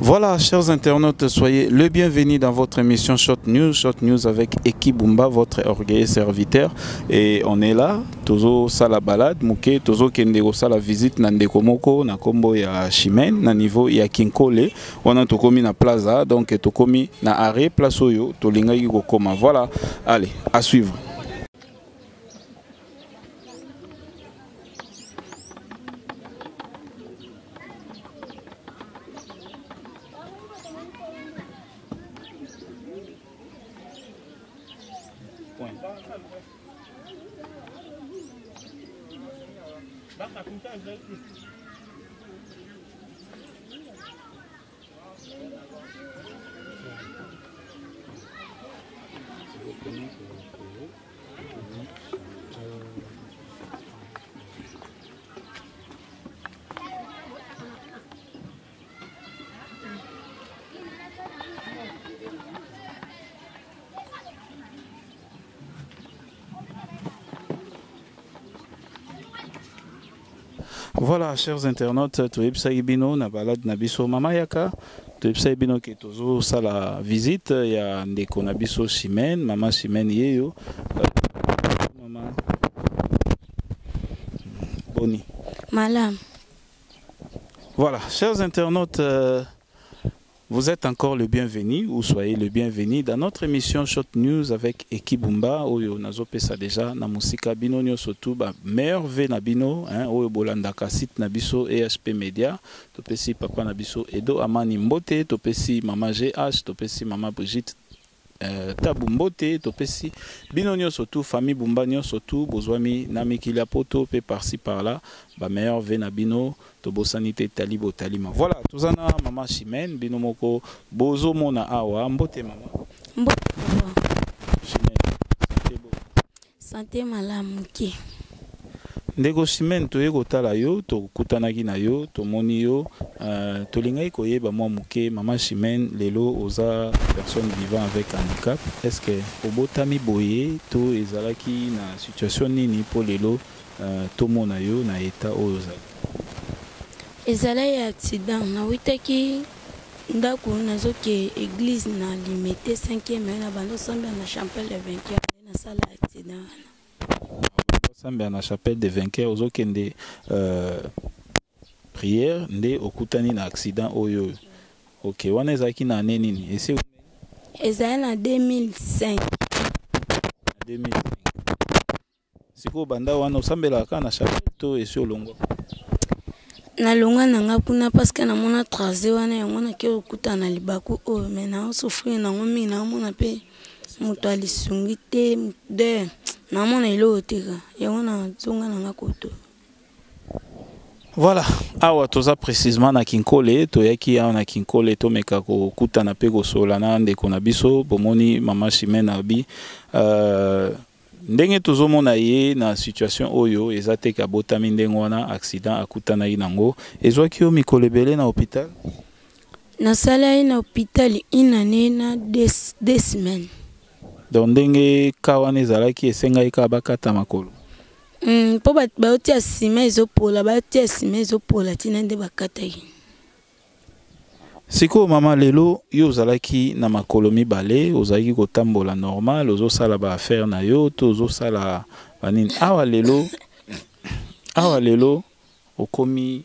Voilà, chers internautes, soyez le bienvenu dans votre émission Short News avec Eki Bumba, votre orgueilleux serviteur. Et on est là, Tozo Sala Balade, Mouké, Tozo Kendego Sala visite Nandeko Moko, na Kombo ya Chimène, na niveau ya Kinkole, on a Tokomi na Plaza, donc Tokomi na Arrêt, Place Oyo, Tolinga Yigo Koma. Voilà, allez, à suivre. Voilà, chers internautes, Toyepsa Ibino, na balade Nabiso Mama Yaka, Toyepsa Ibino qui est toujours ça la visite, il y a Ndeko Nabiso Chimène, Maman Chimène Yeyo, Maman Boni. Malam. Voilà, chers internautes, vous êtes encore le bienvenu, ou soyez le bienvenu dans notre émission Short News avec Eki Bumba, Oyo Nazopesa déjà, na musika bino nyo surtout, meilleur V Nabino, Oyo Bolandaka site Nabiso EHP Media, Topesi Papa Nabiso Edo Amani Mbote, Topesi Mama GH, Topesi Mama Brigitte Tabu Mbote, Topesi bino nyo surtout, famille Bumba nyo surtout, Bozwami Nami Kiliapoto, pe par-ci par-là, meilleur V Nabino, Tobo Sanité Talibo Talima. Voilà, Tuzana Mama Chimène, Binomoko, Bozo Mona Awa, Mbote Mama. Mbote. Chimène, santé bo. Santé Malam Muke. Ndeko Chimène, Toyego Tala yo, to kutanaki na yo, to moni yo, Tolingai koyeba mwa Muke, Mama Chimène, lelo oza personne vivant avec handicap. Est-ce que obotami boye, to ezalaki na situation nini po lelo, to mona yo na eta oza? Ezala ya accident na witaki ndako nazoke église na limité 5e na bando samba na chapelle de vainqueur na sala accident samba na chapelle de vainqueur ozokende prière nde okutani na accident oyo. OK, wana ezaki na année nini? Ese ezala na 2005. 2005. Siko banda wana osambelaka na chapelle to esi olongo? Na longa nanga kuna parce que na mona traze wana yango na ke okuta na libaku oyo mais na osofrir nango mingi na mona pe moto alisungi te de na mona ilo oteka yango na zonga nanga koto. Voilà, awa toza précisément na Kinkole, toyaki awa na Kinkole tomeka kokuta na pe kosolana ndeko na biso bomoni Mama Chimène abi ndenge tozomona ye na situation oyo ezate ka botami ndenge wana accident akutana yi nango ezwaki yo mikolo ebele na hôpital. Na sala yi na hôpital une année na 2 semaines. Donc ndenge ka wana ezalaki esengai ka bakata makolo. Po baotia sima ezopola baotia sima ezopola tina nde bakata yi. Siko mama lelo yo ozalaki na makolo mibale ozalaki kotambola normal ozosala ba affaire na yo to ozosala banini awa lelo okomi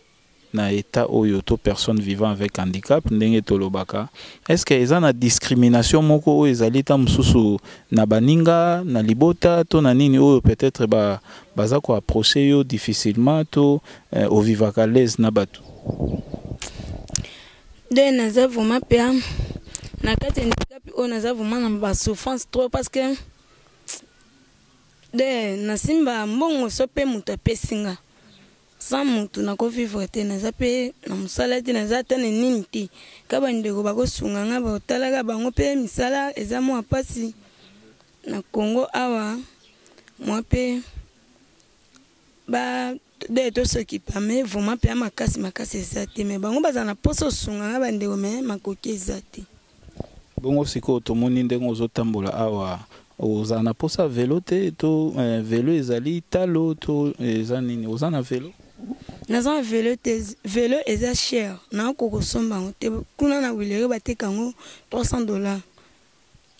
na état oyo to personne vivant avec handicap ndenge tolobaka. Est-ce que eza na discrimination moko oyo ezali ta mususu na baninga na libota to na nini oyo peut-être baza ko approcher yo difficilement to ovivaka l'aise na batu? De naza vraiment pea na kati handicap o naza vraiment na ba souffrance trop parce que de na simba mbongo so pe mutu apesinga sans mutu na ko vivre te naza pe na musala te naza tane nini te ka bandeko bakosunga nga baotalaka bango pe misala eza mwa pasi na Congo awa mwa pe ba de to s'occupe mais vraiment pe makasi ezate mais bango bazana poso sunga nga bandeko mais makoki ezate. Bongo siko tomoni ndenge ozotambola awa ozana posa vélo te to vélo ezali talo to ezanini ozana vélo? naza vélo eza cher na kokosomba ngo te kuna na wilere bateka ngo $300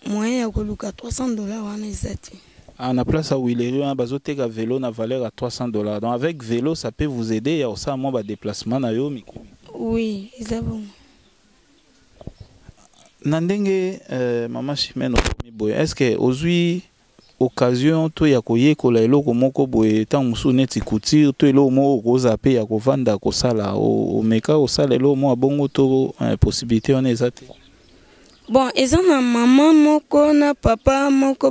moyen ya koluka $300 wana eza te. À la place à Willery, on a bazoteka vélo na valeur à $300. Donc avec vélo, ça peut vous aider. Il y a aussi un mois de déplacement na yo. Oui, c'est bon. Nandenge maman Chimène est-ce que aujourd'hui occasion to ya koye kola eloko moko boye tant musu neti couture to elo mo ko zape ya ko vanda ko sala o meka o sala elo mo abongo to possibilité on ezate. Bon, eza na maman moko na papa moko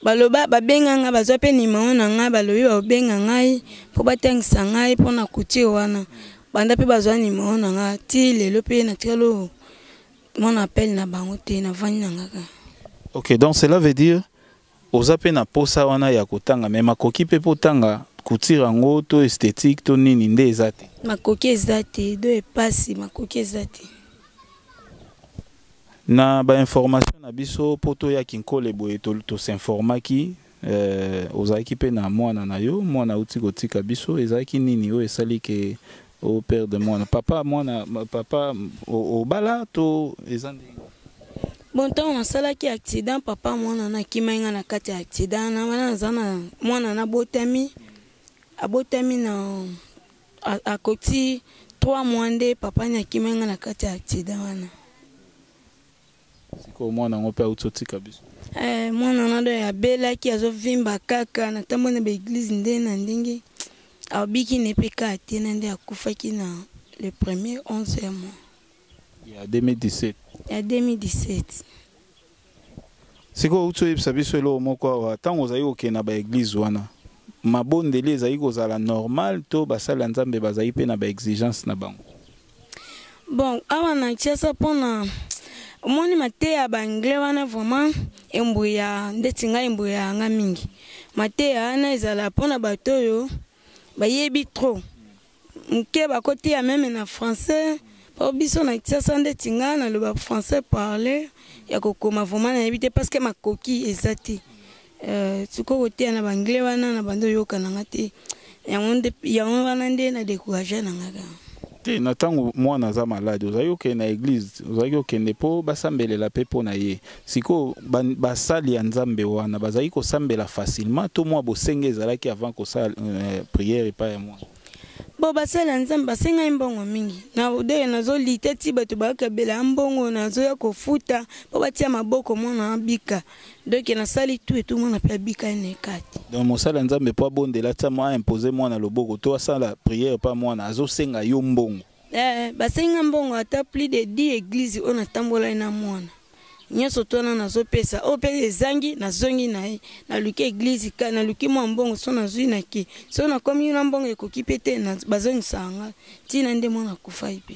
baloba babenga nga bazwa pe nimero na nga balobi babenga ngai po batangisa ngai po na couture wana banda pe bazwa nimero na nga ti lelo pe na tikalo mon appel na bango te na vani na nga. OK, donc cela veut dire ozape na posa wana ya kotanga mais makoki pe potanga couture yango to esthétique to nini nde ezate. Makoki ezate do epasi makoki ezate. Na ba information na biso poto ya kinkole boye to s'informaki ozaki pe na mwana na yo mwana uti kotika biso ezaki nini o esali ke au père de mwana papa mwana papa au bala to ezandi. Bon temps on salaki accident papa mwana na kimenga na kati accident na wana zana mwana na botami abotami na akoti 3 mois nde papa na kimenga na kati accident wana. Siko mwana ngope utotika biso. Mwana na do ya bela ki azovimba kaka na tambo na église nde na ndingi abiki ne peka tena nde akufaki na le premier 11e mois. Il y a 2017. Il y a 2017. Siko utoyebisa biso elo moko tango zayi okena ba église wana. Mabondeli zayi kozala normal to basala nzambe bazayi pe na ba exigence na bango. Bon, awa na chiasa pona omoni mate ya bangle wana vraiment embuya ndetinga embuya nga mingi. Mate ya ana ezala pona bato yo bayebi trop. Nke bakoti ya même na français. Pour biso na chiasa ndetinga na le français parler ya kokoma vraiment na yebite parce que makoki ezati. Tuko kote na bangle wana na bando yoka na ngate. Ya wana nde na décourager na ngaka. Te na tango mwana za malade ozayo ke na église ozayo ke nepo basambelela pe pona ye siko basali ya nzambe wana bazayi ko sambela facilement to mwa bosenge ezalaki avant ko sala prière pa ya mwana. Bo basala nzambe basenga mbongo mingi na ode nazo liteti bato bakabela mbongo nazo ya kofuta po batia maboko mwana abika donc na sali tout mwana pe abika ne kati. Donc mosala nzambe po bondela tia mwa imposer mwana loboko to asala prière pa mwana azo senga yo mbongo. Basenga mbongo ata plus de 10 églises on atambola na mwana. Nyoso tona nazo pesa o pe ezangi na zongi na luki église ka na luki mwa mbongo so na zui na ki so na komi na mbongo ekoki pete na bazongi sanga tina nde mwana kufa ipe.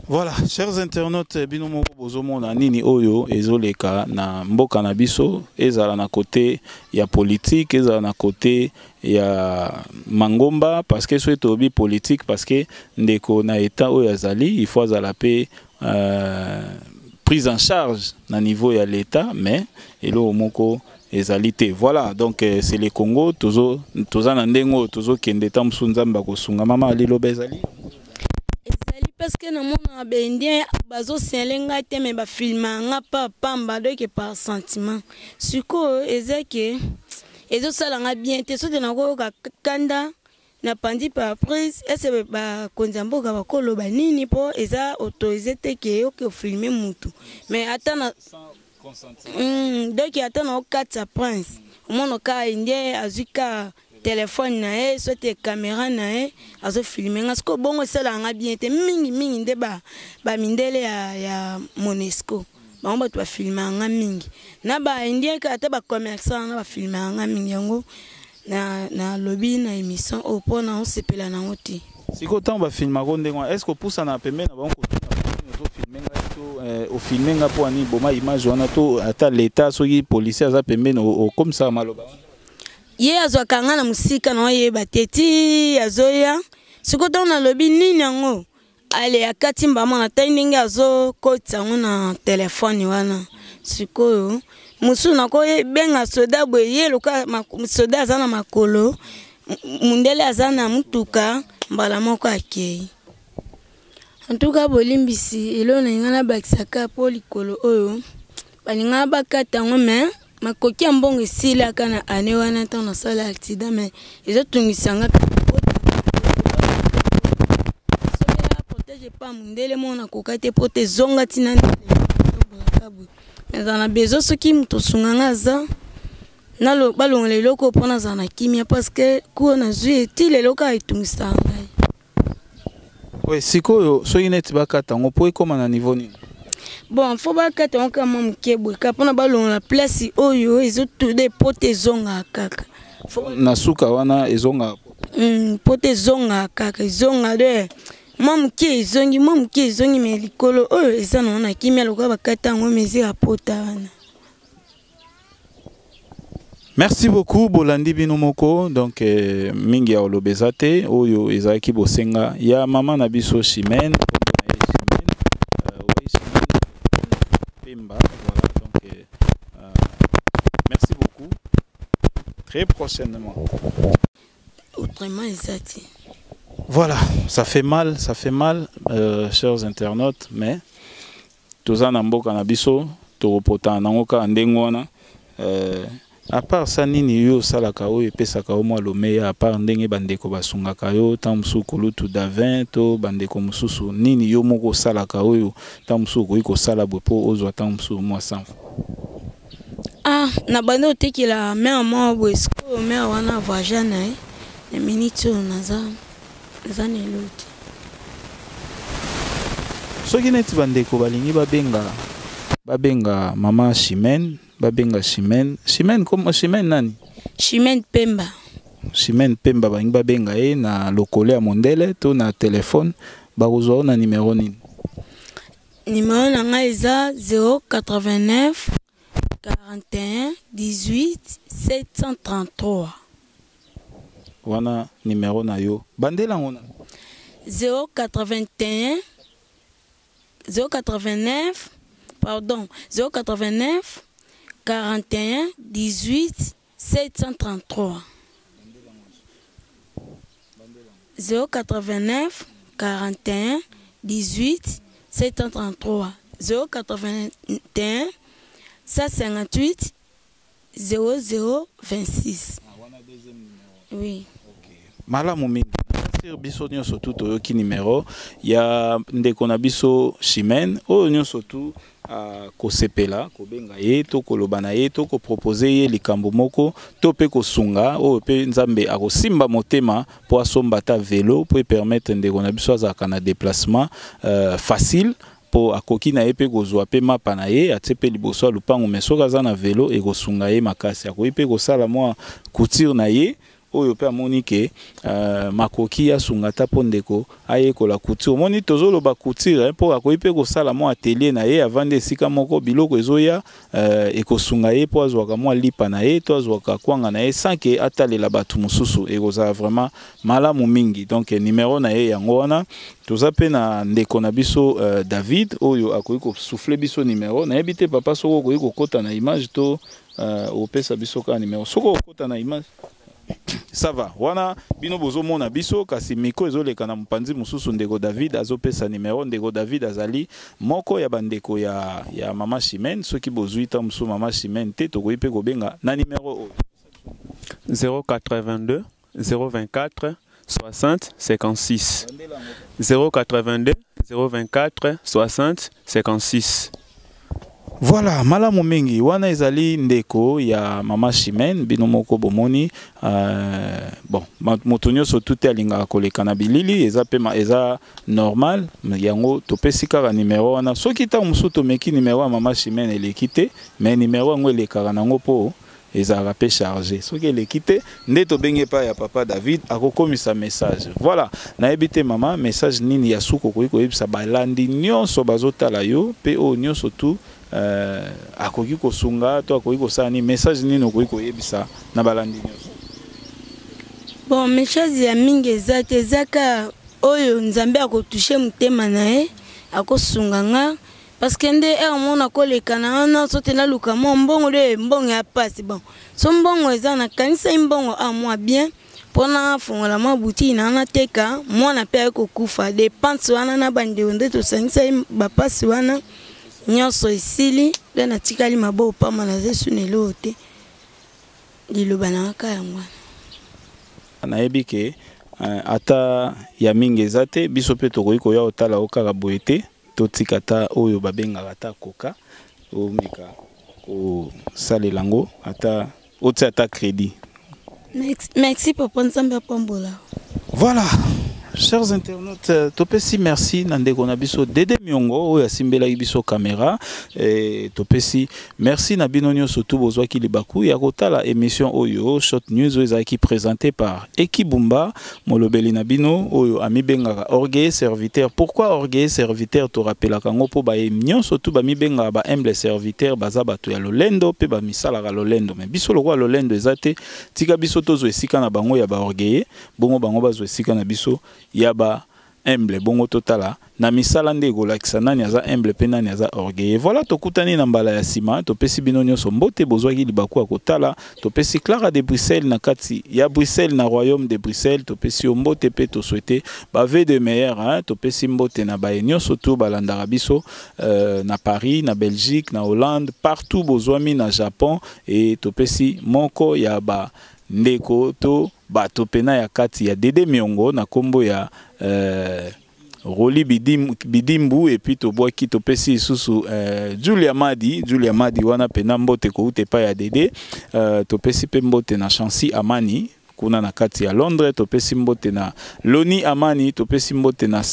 Voilà, chers internautes, binomo bozomona nini oyo ezoleka na mboka na biso ezala na côté ya politique ezala na côté ya mangomba parce que soit obi politique parce que ndeko na état oyo azali il faut azala pe prise en charge na niveau ya l'état mais elo moko ezalité. Voilà, donc c'est le Congo tozo na ndengo tozo kende tamsu nzamba ko sunga mama alilo bezali ezali parce que na mona bendien bazo selenga te me ba filma nga pa pamba donc par sentiment siko ezake ezo sala nga bien te so te na ko kanda na pandi par prise ese ba konzamboka bakolo banini po eza autorisé te ke oke filmer mutu mais atana donc atana okatsa prince omono ka indie azuka téléphone na soit caméra na azo filmer nga sko bongo sala nga bien te mingi nde ba mindele ya Monesco ba mba to filmer nga mingi na ba indien ka ata ba commerçant na ba filmer nga mingi yango na lobby na émission au pona on sepela na oti siko tant ba filmer ko ndengo est-ce que poussa na pembe na bango to filmer nga to au filmer nga po ani boma image wana to ata l'état soki policier za pembe no comme ça maloba ye azwaka nga na musika na oyeba teti azoya sikoto na lobi nini yango ale akati mbama na tai ndenge azokotisa ngo na telefone wana sikoyo musu na ko benga soda boye ye loka soda aza na makolo mundele azana mutuka mbala moko akei. En tout cas bolimbisi elona ngana bakisaka po likolo oyo balinga bakata ngome makoki mbongo esila kana ane wana tona sala accident mais ezotungisanga protège pas mundele mona kokate pote zonga tina mais ana bezo soki muto sunganga za nalo balongole loko pona zana kimia parce que ko na zui ti le loka etungisanga. Oui, sikoyo so ineti bakata ngo po ekoma na niveau nini? Bon, faut bakata ngo kama mkebwe kapona balongla place oyo ezotude pote zonga kaka. Na suka wana ezonga. Pote zonga kaka zonga de. Mamuke izongi me likolo oyo ezana na kimia loka bakata ngo mezi apota wana. Merci beaucoup Bolandi Binomoko. Donc mingi ya olobezate oyo ezaki bosenga ya mama na biso Chimène Pemba. Voilà donc merci beaucoup. Très prochainement. Autrement ezati. Voilà, ça fait mal, chers internautes, mais toza na mboka na biso to repota nangoka ndengwana à part ça nini yo salaka oyo epesaka o mwa lomeya à part ndenge bandeko basungaka yo tamsu kolutu davin to bandeko mususu nini yo moko salaka oyo tamsu ko ikosala bwepo ozwa tamsu mwa sanfa. Na bando otekela mère mwa bwesko mère wana vajana na minute naza neloti. Soki neti bandeko balingi babenga mama Chimène, babenga Chimène comme Chimène nani? Chimène Pemba. Chimène Pemba balingi babenga e na lokole ya mondele to na téléphone bakozwa na numéro nini? Numéro nanga eza 089 41 18 733. Wana numéro na yo. Bandela ngona 089 41 18 733. 089 41 18 733. 081 158 0026. Oui. Malamu mingi. Sir biso nyonso tu toyoki numéro ya ndeko na biso Chimène oyo nyonso tu kosepela kobenga ye to koloba na ye to ko proposer ye likambo moko to pe kosunga oyo pe nzambe akosimba motema po asomba ta vélo po permettre ndeko na biso azaka na déplacement facile po akoki na ye pe kozwa pe mapa na ye atie pe liboso lupango mesoka za na vélo e kosunga ye makasi akoki pe kosala mwa couture na ye oyo pe amonike makoki ya sungata pondeko aye ko la couture moni tozolo ba couture po akoyi pe ko sala mo atelier na ye avande sika moko biloko ezoya ekosunga ye po azwaka mo lipa na ye to azwaka kwanga na ye sans que atalela batu mususu ekoza vraiment malamu mingi. Donc numéro na ye yango wana toza pe na ndeko na biso David oyo akoyi ko souffler biso numéro na yebite papa soko koyi ko kota na image to opesa biso ka numéro soko kota na image. Ça va. Wana bino bozo mona biso kasi miko ezoleka na mpanzi mususu ndeko David azopesa numéro ndeko David azali moko ya bandeko ya mama Chimène soki bozuita musu mama Chimène te tokoyi pe kobenga na numéro 082 024 60 56 082 024 60 56. Voilà, malamu mingi wana ezali ndeko ya mama Chimène bino moko bomoni bon moto nyonso tout alinga koleka na bilili eza pema eza normal yango topesi kaka numéro wana soki ta musu to meki numéro ya mama Chimène eleki te mais numéro yango elekaka nango po ezalaka pe chargé soki eleki te nde tobenge pa ya papa David akokomisa message. Voilà nayebi te mama message nini ya suko koyi koyebisa balandi nyonso bazotala yo pe o nyonso tu akoki kosunga to akoki kosala ni message nini okoki koyebisa na balandi nyonso? Bon message ya mingi ezaka oyo nzambe akotouche mutema na ye akosunga nga parce que nde mona koleka na ana sote na luka mo mbongo de mbongo ya pasi bon so mbongo eza na kanisa mbongo mwa bien pona fongola mwa buti na na teka mwana pe kokufa dépense wana na bande onde to sangisa bapasi wana nyonso esili de na tikali mabo pama na zesu nelo te liloba na ka yango nayebi ke ata ya mingi ezate biso pe tokoki koya otala okaka boye te totikata oyo babengaka ata koka omeka kosalela yango ata otia ata crédit. Merci papa nzambe apambola. Voilà. Chers internautes, topesi merci nandeko na biso Dede Miongo oya simbela biso caméra et topesi merci na bino nyonso tout bozwa ki libaku ya kotala émission oyo Shot News oyo qui présenté par Eki Bumba molobeli na bino oyo ami bengaka orgueil serviteur. Pourquoi orgueil serviteur to rappela kango po ba nyonso tout ba mi bengaka ba humble serviteur baza bato ya lolendo pe ba misala ka lolendo mais biso lokwa lolendo ezate tika biso tozo esika na bango ya ba orgueil bongo bango bazo esika na biso yaba humble bongo totala na misala ndego lakisa nani aza humble pe nani aza orgueil. Voilà tokutani na mbala ya sima topesi bino nyonso mbote bozwaki libaku ya kotala topesi Clara de Bruxelles na kati ya Bruxelles na royaume de Bruxelles topesi mbote pe to souhaiter ba ve de meilleur hein topesi mbote na ba nyonso to balandaka biso na Paris na Belgique na Hollande partout bozwami na Japon et topesi moko ya ba ndeko to bato pena ya kati ya Dede Miongo na kombo ya Roli Bidimbu et puis tobwaki topesi isusu Julia Madi wana pena mbote ko ute pa ya Dede topesi pe mbote na Chancy Amani kuna na kati ya Londres topesi mbote na Loni Amani topesi mbote na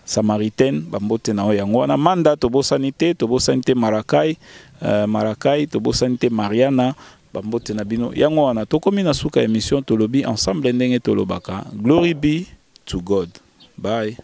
Samaritaine bambote na yango wana Manda tobosani te Marakai tobosani te Mariana bambote na bino yango wana tokomi na suka émission tolobi ensemble ndenge tolobaka. Glory be to God. Bye.